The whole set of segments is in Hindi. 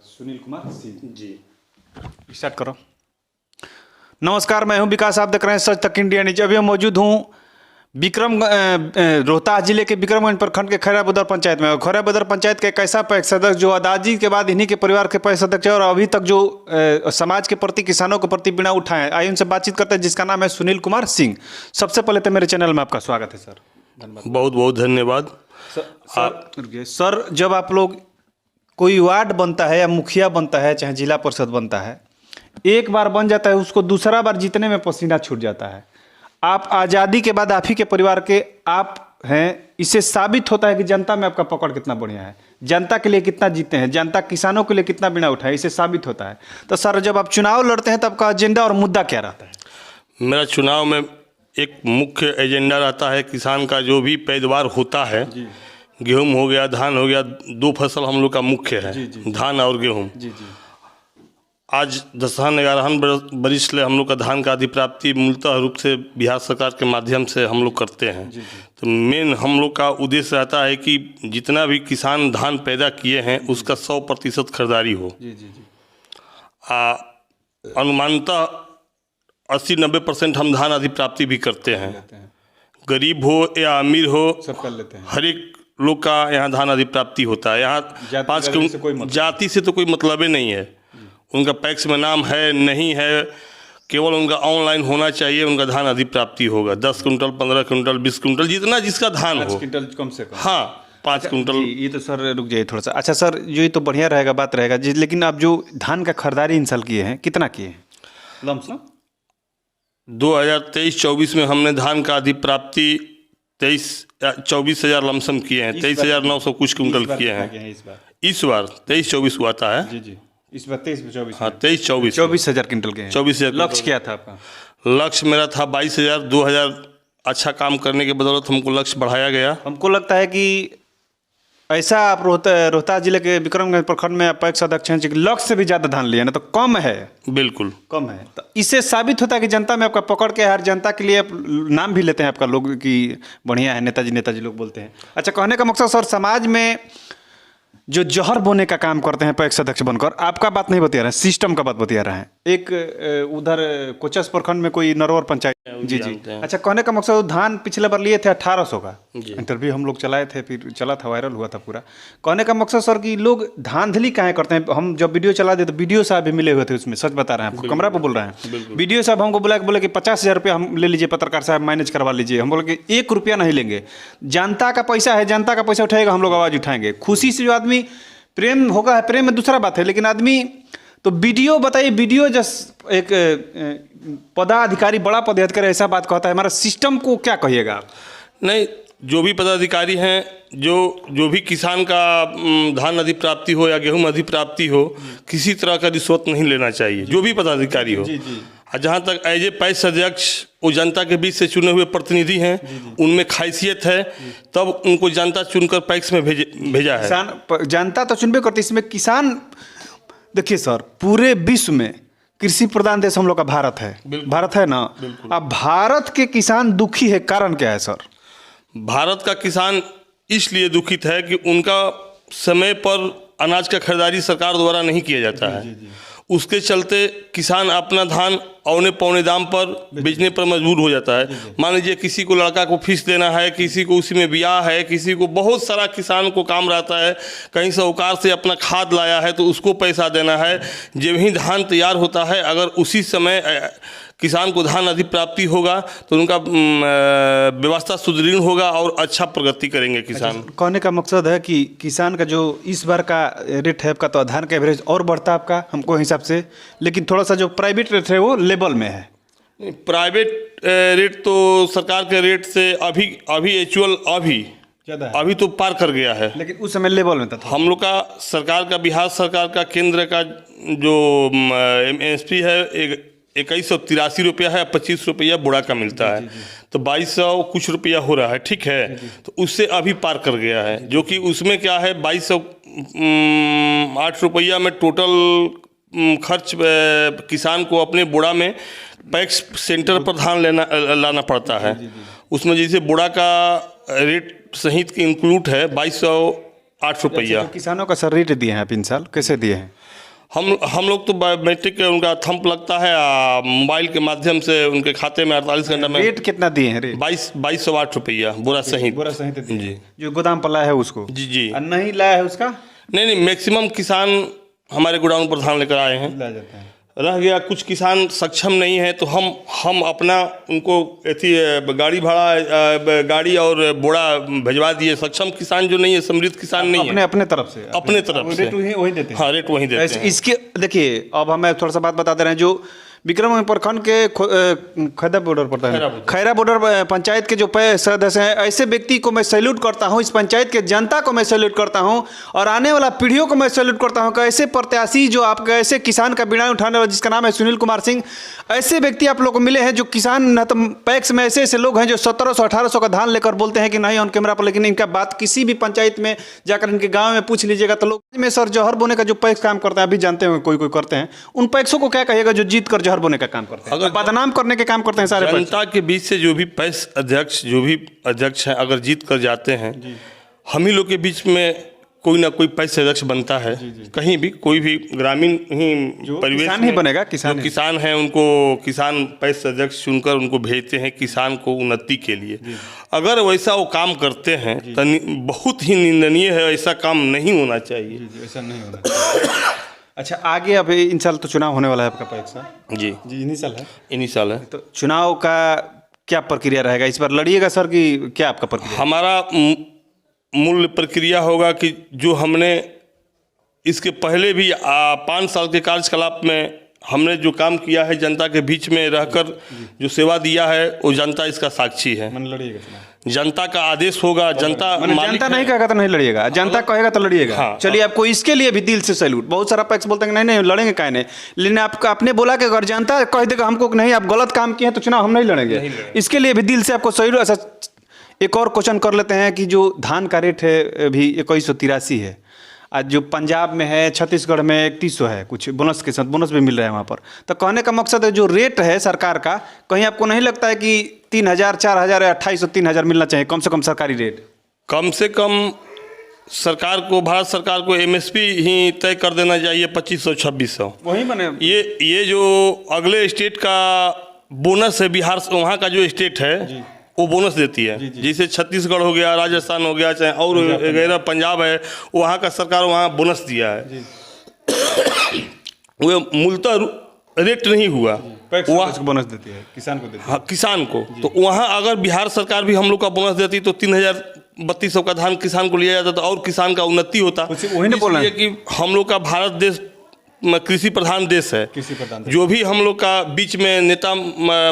सुनील कुमार सिंह जी। स्टार्ट करो। नमस्कार, मैं हूं विकास, आप देख रहे हैं सच तक इंडिया न्यूज। अभी हम मौजूद हूं रोहतास जिले के विक्रमगंज प्रखंड के खैराबदर पंचायत में। खैराबदर पंचायत के एक ऐसा पैक्स सदस्य जो आजादी के बाद इन्हीं के परिवार के पैक्स सदस्य है और अभी तक जो समाज के प्रति, किसानों के प्रति बिना उठाए। आइए उनसे बातचीत करते हैं, जिसका नाम है सुनील कुमार सिंह। सबसे पहले तो मेरे चैनल में आपका स्वागत है सर। धन्यवाद, बहुत बहुत धन्यवाद। सर, जब आप लोग कोई वार्ड बनता है या मुखिया बनता है, चाहे जिला परिषद बनता है, एक बार बन जाता है, उसको दूसरा बार जीतने में पसीना छूट जाता है। आप आज़ादी के बाद आप ही के परिवार के आप हैं, इससे साबित होता है कि जनता में आपका पकड़ कितना बढ़िया है, जनता के लिए कितना जीते हैं, जनता किसानों के लिए कितना बिना उठाए, इससे साबित होता है। तो सर, जब आप चुनाव लड़ते हैं तो आपका एजेंडा और मुद्दा क्या रहता है? मेरा चुनाव में एक मुख्य एजेंडा रहता है, किसान का जो भी पैदावार होता है, गेहूँ हो गया, धान हो गया, दो फसल हम लोग का मुख्य है, धान और गेहूँ। आज 10-11 बरिस से हम लोग का धान का अधिप्राप्ति मूलतः रूप से बिहार सरकार के माध्यम से हम लोग करते हैं। तो मेन हम लोग का उद्देश्य रहता है कि जितना भी किसान धान पैदा किए हैं उसका 100% खरीदारी हो। अनुमानतः 80-90% हम धान अधिप्राप्ति भी करते हैं। गरीब हो या अमीर हो, सब कर लेते हैं। हर एक लोग का यहाँ धान अधिप्राप्ति होता है। यहाँ 5 जाति से तो कोई मतलब ही नहीं है, उनका पैक्स में नाम है नहीं है, केवल उनका ऑनलाइन होना चाहिए, उनका धान अधिप्राप्ति होगा। 10 कुंटल, 15 कुंटल, 20 कुंटल, जितना जिसका धान हो। 5 कुंटल कम से कम। हाँ, 5 कुंटल। ये तो सर रुक जाइए थोड़ा सा। अच्छा सर, ये तो बढ़िया रहेगा, बात रहेगा जी, लेकिन आप जो धान का खरीदारी इन साल किए हैं, कितना किए हैं लमसम? 2023-24 में हमने धान का अधिप्राप्ति 24,000 लमसम किए हैं। 23,900 कुछ कुंटल किए हैं इस बार। 23-24 हुआ था है जी। इस बार 23-24। हाँ, 23-24 24,000 क्विंटल के हैं। 24,000। लक्ष्य क्या था आपका? लक्ष्य मेरा था 22,000। 2,000 अच्छा काम करने के बदौलत हमको लक्ष्य बढ़ाया गया। हमको लगता है कि ऐसा आप रोहतास जिले के विक्रमगंज प्रखंड में पैक्स अध्यक्ष हैं, लक्ष्य से भी ज़्यादा धान लिया ना, तो कम है। बिल्कुल कम है। तो इससे साबित होता है कि जनता में आपका पकड़ के, हर जनता के लिए नाम भी लेते हैं आपका लोग कि बढ़िया है, नेताजी लोग बोलते हैं। अच्छा, कहने का मकसद सर, समाज में जो जहर बोने का काम करते हैं पैक्स अध्यक्ष बनकर, आपका बात नहीं बतिया रहे हैं, सिस्टम का बात बतिया रहे हैं। एक उधर कोचस प्रखंड में कोई नरवर पंचायत। जी। अच्छा, कहने का मकसद, धान पिछले बार लिए थे 1800 का, इंटरव्यू हम लोग चलाए थे, फिर चला था, वायरल हुआ था पूरा। कहने का मकसद सर कि लोग धांधली काहे करते हैं। हम जब वीडियो चला दे तो वीडियो साहब भी मिले हुए थे उसमें, सच बता रहे हैं आपको, कैमरा पर बोल रहे हैं। वीडियो साहब हमको बोले कि 50,000 रुपया हम ले लीजिए, पत्रकार साहब मैनेज करवा लीजिए। हम बोले कि 1 रुपया नहीं लेंगे, जनता का पैसा है, जनता का पैसा उठाएगा, हम लोग आवाज़ उठाएंगे। खुशी से जो आदमी प्रेम होगा, प्रेम में दूसरा बात है, लेकिन आदमी तो वीडियो बताइए, वीडियो जस्ट एक पदाधिकारी, बड़ा पदाधिकारी ऐसा बात कहता है, हमारा सिस्टम को क्या कहिएगा आप? नहीं, जो भी पदाधिकारी हैं, जो भी किसान का धान अधिप्राप्ति हो या गेहूं अधिप्राप्ति हो, किसी तरह का रिश्वत नहीं लेना चाहिए, जो भी पदाधिकारी हो। और जहाँ तक एज ए पैक्स अध्यक्ष, वो जनता के बीच से चुने हुए प्रतिनिधि हैं, उनमें खासियत है, तब उनको जनता चुनकर पैक्स में भेजा है। जनता तो चुनबे करती, इसमें किसान, देखिए सर, पूरे विश्व में कृषि प्रधान देश हम लोग का भारत है। भारत है ना। अब भारत के किसान दुखी है, कारण क्या है सर? भारत का किसान इसलिए दुखित है कि उनका समय पर अनाज का खरीदारी सरकार द्वारा नहीं किया जाता है। उसके चलते किसान अपना धान औने पौने दाम पर बेचने पर मजबूर हो जाता है। मान लीजिए किसी को लड़का को फीस देना है, किसी को उसी में ब्याह है, किसी को बहुत सारा किसान को काम रहता है, कहीं साहूकार से अपना खाद लाया है तो उसको पैसा देना है। जब ही धान तैयार होता है, अगर उसी समय किसान को धान अधिप्राप्ति होगा तो उनका व्यवस्था सुदृढ़ होगा और अच्छा प्रगति करेंगे किसान। कहने का मकसद है कि किसान का जो इस बार का रेट है आपका, तो धान का एवरेज और बढ़ता आपका हमको हिसाब से, लेकिन थोड़ा सा जो प्राइवेट रेट है वो लेवल में है। प्राइवेट रेट तो सरकार के रेट से अभी एक्चुअल अभी तो पार कर गया है, लेकिन उस समय लेवल में था। हम लोग का सरकार का, बिहार सरकार का, केंद्र का जो MSP है 2183 रुपया है, 25 रुपया बुड़ा का मिलता है, तो 2200 कुछ रुपया हो रहा है, ठीक है। तो उससे अभी पार कर गया है, जो कि उसमें क्या है, 2208 रुपया में टोटल खर्च किसान को अपने बुड़ा में पैक्स सेंटर पर धान लाना पड़ता है। उसमें जैसे बुड़ा का रेट सहित इंक्लूड है 8 रुपया। तो किसानों का सर रेट दिए हैं आप इन साल, कैसे दिए हैं? हम लोग तो बायोमेट्रिक उनका थंप लगता है, मोबाइल के माध्यम से उनके खाते में 48 घंटे में। रेट कितना दिए हैं? रेट 2208 रुपया बोरा सहित। बोरा सहित दिए जी। जो गोदाम पर लाया है उसको? जी। और नहीं लाया है उसका? नहीं, मैक्सिमम किसान हमारे गोडाउन पर धान लेकर आए हैं। ला जाता है। रह गया कुछ किसान सक्षम नहीं है तो हम अपना उनको गाड़ी भाड़ा गाड़ी और बोरा भिजवा दिए। सक्षम किसान जो नहीं है, समृद्ध किसान नहीं है, अपने तरफ से रेट वही देते हैं। हाँ, रेट वही देते हैं। इसके देखिए, अब हमें थोड़ा सा बात बता दे रहे हैं। जो विक्रम प्रखंड के खैरा बॉर्डर पड़ता है, खैरा बॉर्डर पंचायत के जो सदस्य हैं, ऐसे व्यक्ति को मैं सैल्यूट करता हूं। इस पंचायत के जनता को मैं सैल्यूट करता हूं और आने वाला पीढ़ियों को मैं सैल्यूट करता हूं कि ऐसे प्रत्याशी जो आपका ऐसे किसान का बीड़ा उठाने वाला, जिसका नाम है सुनील कुमार सिंह, ऐसे व्यक्ति आप लोग को मिले हैं जो किसान न तो पैक्स में ऐसे लोग हैं जो 1700 1800 का धान लेकर बोलते हैं कि नहीं ऑन कैमरा पर, लेकिन इनका बात किसी भी पंचायत में जाकर इनके गाँव में पूछ लीजिएगा तो लोग में सर जहर बोने का जो पैक्स काम करता है, अभी जानते होंगे कोई करते हैं, उन पैक्सों को क्या कहिएगा जो जीत कर जहर बोने का काम करते हैं, अगर बदनाम करने के काम करते हैं सारे जनता के बीच से जो भी पैक्स अध्यक्ष हैं अगर जीत कर जाते हैं, हम ही लोग के बीच में कोई ना कोई पैक्स अध्यक्ष बनता है। कहीं भी कोई भी ग्रामीण ही परिवेश किसान ही बनेगा। किसान है उनको किसान पैक्स अध्यक्ष चुनकर उनको भेजते हैं किसान को उन्नति के लिए। अगर वैसा वो काम करते हैं तो बहुत ही निंदनीय है, ऐसा काम नहीं होना चाहिए। ऐसा नहीं होना चाहिए। अच्छा, आगे अब इन साल तो चुनाव होने वाला है आपका पैक्स? जी, इन्हीं साल है। तो चुनाव का क्या प्रक्रिया रहेगा? इस बार लड़िएगा सर कि क्या आपका प्रक्रिया? हमारा मूल प्रक्रिया होगा कि जो हमने इसके पहले भी 5 साल के कार्यकलाप में हमने जो काम किया है, जनता के बीच में रहकर जो सेवा दिया है, वो जनता इसका साक्षी है। जनता का आदेश होगा। जनता नहीं कहेगा तो नहीं लड़िएगा, जनता कहेगा तो लड़िएगा। हाँ, चलिए, आपको इसके लिए भी दिल से सैल्यूट। बहुत सारा पैक्स बोलते हैं नहीं लड़ेंगे, काहे नहीं, लेकिन आपने बोला कि अगर जनता कह देगा हमको नहीं आप गलत काम किए हैं तो चुनाव हम नहीं लड़ेंगे, इसके लिए भी दिल से आपको सैल्यूट। अच्छा, एक और क्वेश्चन कर लेते हैं कि जो धान का रेट है अभी 2183 है, आज जो पंजाब में है, छत्तीसगढ़ में 3100 है, कुछ बोनस के साथ बोनस भी मिल रहा है वहाँ पर। तो कहने का मकसद है जो रेट है सरकार का, कहीं आपको नहीं लगता है कि 3000 4000 या 2800 3000 मिलना चाहिए कम से कम सरकारी रेट? कम से कम सरकार को, भारत सरकार को MSP ही तय कर देना चाहिए 2500 2600। वही बने ये जो अगले स्टेट का बोनस है, बिहार वहाँ का जो स्टेट है वो बोनस देती है। जैसे छत्तीसगढ़ हो गया, राजस्थान हो गया, चाहे और वगैरह पंजाब है, वहाँ का सरकार वहाँ बोनस दिया है। वो मूलतः रेट नहीं हुआ, वहाँ बोनस देती है किसान को, देती है। हाँ, किसान को। तो वहाँ अगर बिहार सरकार भी हम लोग का बोनस देती तो 3200 का धान किसान को लिया जाता तो और किसान का उन्नति होता। वही नहीं बोल रहे हैं कि हम लोग का भारत देश कृषि प्रधान देश है। जो भी हम लोग का बीच में नेता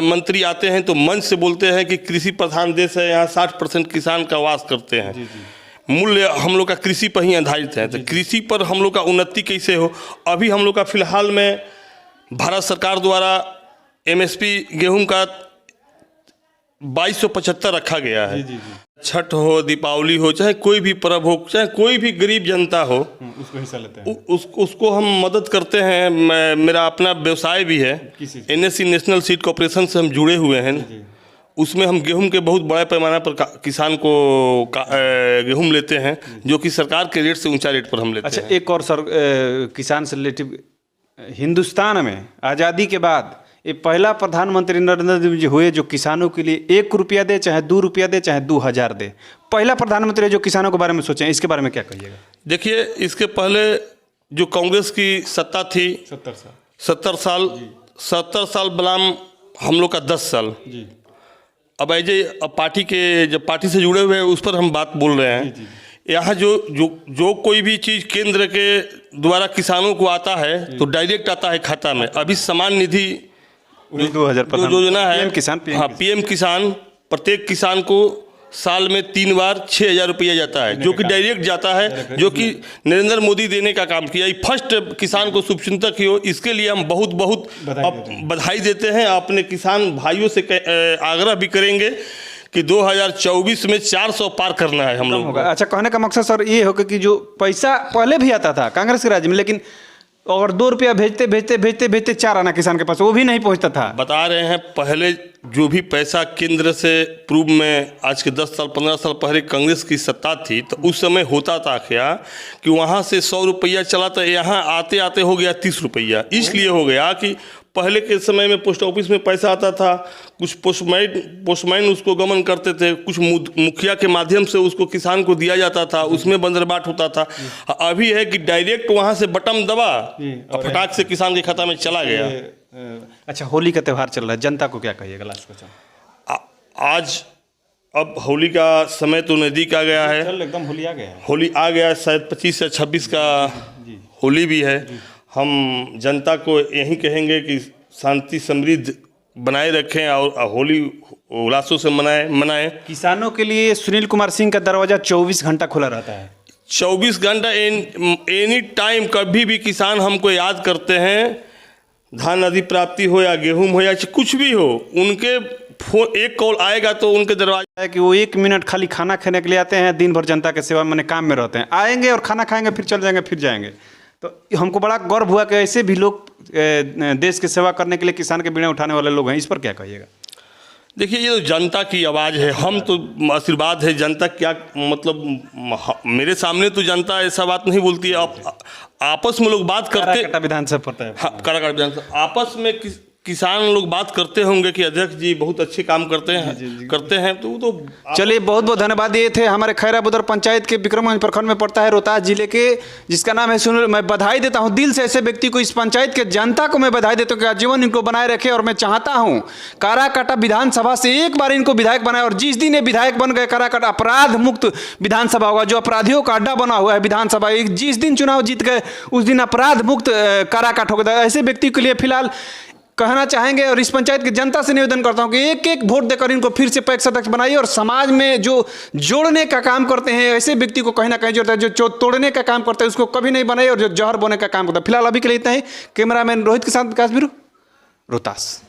मंत्री आते हैं तो मंच से बोलते हैं कि कृषि प्रधान देश है, यहाँ 60% किसान का वास करते हैं। मूल्य हम लोग का कृषि पर ही आधारित है। तो कृषि पर हम लोग का उन्नति कैसे हो? अभी हम लोग का फिलहाल में भारत सरकार द्वारा MSP गेहूं का 2275 रखा गया है। छठ हो, दीपावली हो, चाहे कोई भी पर्व हो, चाहे कोई भी गरीब जनता हो, उसको हिस्सा लेते हैं। उसको हम मदद करते हैं। मेरा अपना व्यवसाय भी है, NSC नेशनल सीड कॉर्पोरेशन से हम जुड़े हुए हैं। उसमें हम गेहूं के बहुत बड़े पैमाने पर किसान को गेहूं लेते हैं, जो कि सरकार के रेट से ऊंचा रेट पर हम लेते हैं। अच्छा, एक और सर किसान से रिलेटिव, हिंदुस्तान में आज़ादी के बाद ये पहला प्रधानमंत्री नरेंद्र मोदी जी हुए जो किसानों के लिए 1 रुपया दे, चाहे 2 रुपया दे, चाहे 2000 दे। पहला प्रधानमंत्री जो किसानों के बारे में सोचे, इसके बारे में क्या कहिएगा? देखिए, इसके पहले जो कांग्रेस की सत्ता थी 70 साल बनाम हम लोग का 10 साल। अब पार्टी के जब पार्टी से जुड़े हुए हैं उस पर हम बात बोल रहे हैं। यहाँ जो कोई भी चीज़ केंद्र के द्वारा किसानों को आता है तो डायरेक्ट आता है खाता में। अभी समान निधि 2000 योजना है, PM किसान प्रत्येक किसान को साल में 3 बार 6000 रुपया जाता है, जो कि डायरेक्ट जाता है, जो कि नरेंद्र मोदी देने का काम किया। फर्स्ट किसान को शुभचिंतक ही हो, इसके लिए हम बहुत बधाई देते हैं। अपने किसान भाइयों से आग्रह भी करेंगे कि 2024 में 400 पार करना है हम लोग को। अच्छा, कहने का मकसद सर ये होगा कि जो पैसा पहले भी आता था कांग्रेस के राज्य में, लेकिन और 2 रुपया भेजते भेजते भेजते भेजते 4 आना किसान के पास, वो भी नहीं पहुंचता था। बता रहे हैं पहले जो भी पैसा केंद्र से पूर्व में, आज के 10 साल 15 साल पहले कांग्रेस की सत्ता थी, तो उस समय होता था क्या कि वहाँ से 100 रुपया चला था, यहाँ आते आते हो गया 30 रुपया। इसलिए हो गया कि पहले के समय में पोस्ट ऑफिस में पैसा आता था, कुछ पोस्टमैन उसको गमन करते थे, कुछ मुखिया के माध्यम से उसको किसान को दिया जाता था, उसमें बंदरबाट होता था। अभी है कि डायरेक्ट वहाँ से बटन दबा और फटाक से किसान के खाता में चला गया। अच्छा, होली का त्यौहार चल रहा है, जनता को क्या कहिएगा लास्ट क्वेश्चन? आज अब होली का समय तो नज़दीक आ गया है, एकदम होली आ गया है। होली आ गया है, शायद 25 या 26 का होली भी है। हम जनता को यही कहेंगे कि शांति समृद्ध बनाए रखें और होली उल्लासों से मनाएं। किसानों के लिए सुनील कुमार सिंह का दरवाज़ा 24 घंटा खुला रहता है। 24 घंटा एनी टाइम, कभी भी किसान हमको याद करते हैं। धान आदि प्राप्ति हो या गेहूं हो या कुछ भी हो, उनके एक कॉल आएगा तो उनके दरवाजा है कि वो 1 मिनट खाली खाना खाने के लिए आते हैं, दिन भर जनता के सेवा में काम में रहते हैं, आएंगे और खाना खाएंगे, फिर चल जाएंगे, फिर जाएंगे। तो हमको बड़ा गर्व हुआ कि ऐसे भी लोग देश की सेवा करने के लिए किसान के बीड़े उठाने वाले लोग हैं। इस पर क्या कहिएगा? देखिए, ये तो जनता की आवाज़ है, हम तो आशीर्वाद है। जनता क्या मतलब, मेरे सामने तो जनता ऐसा बात नहीं बोलती है। आपस में लोग बात करते, विधानसभा पड़ता है, हाँ, काराकाट विधानसभा, आपस में किसान लोग बात करते होंगे कि अध्यक्ष जी बहुत अच्छे काम करते हैं तो वो तो। चलिए, बहुत बहुत धन्यवाद। ये थे हमारे खैरा बुदर पंचायत के विक्रमगंज प्रखंड में पड़ता है, रोहतास जिले के, जिसका नाम है सुनील। मैं बधाई देता हूं दिल से ऐसे व्यक्ति को, इस पंचायत के जनता को मैं बधाई देता हूं कि आजीवन इनको बनाए रखे। और मैं चाहता हूं काराकाटा विधानसभा से एक बार इनको विधायक बनाए, और जिस दिन ये विधायक बन गए, काराकाटा अपराध मुक्त विधानसभा होगा। जो अपराधियों का अड्डा बना हुआ है विधानसभा, जिस दिन चुनाव जीत गए उस दिन अपराध मुक्त काराकाट होगा। ऐसे व्यक्ति के लिए फिलहाल कहना चाहेंगे, और इस पंचायत की जनता से निवेदन करता हूं कि एक एक वोट देकर इनको फिर से पैक्स अध्यक्ष बनाइए, और समाज में जो जोड़ने का काम करते हैं ऐसे व्यक्ति को कहीं ना कहीं जोड़ता है। जो तोड़ने का काम करता है उसको कभी नहीं बनाइए, और जो जहर बोने का काम करता है। फिलहाल अभी के लिए इतना ही। कैमरामैन रोहित के साथ विकास बिरु, रोहतास।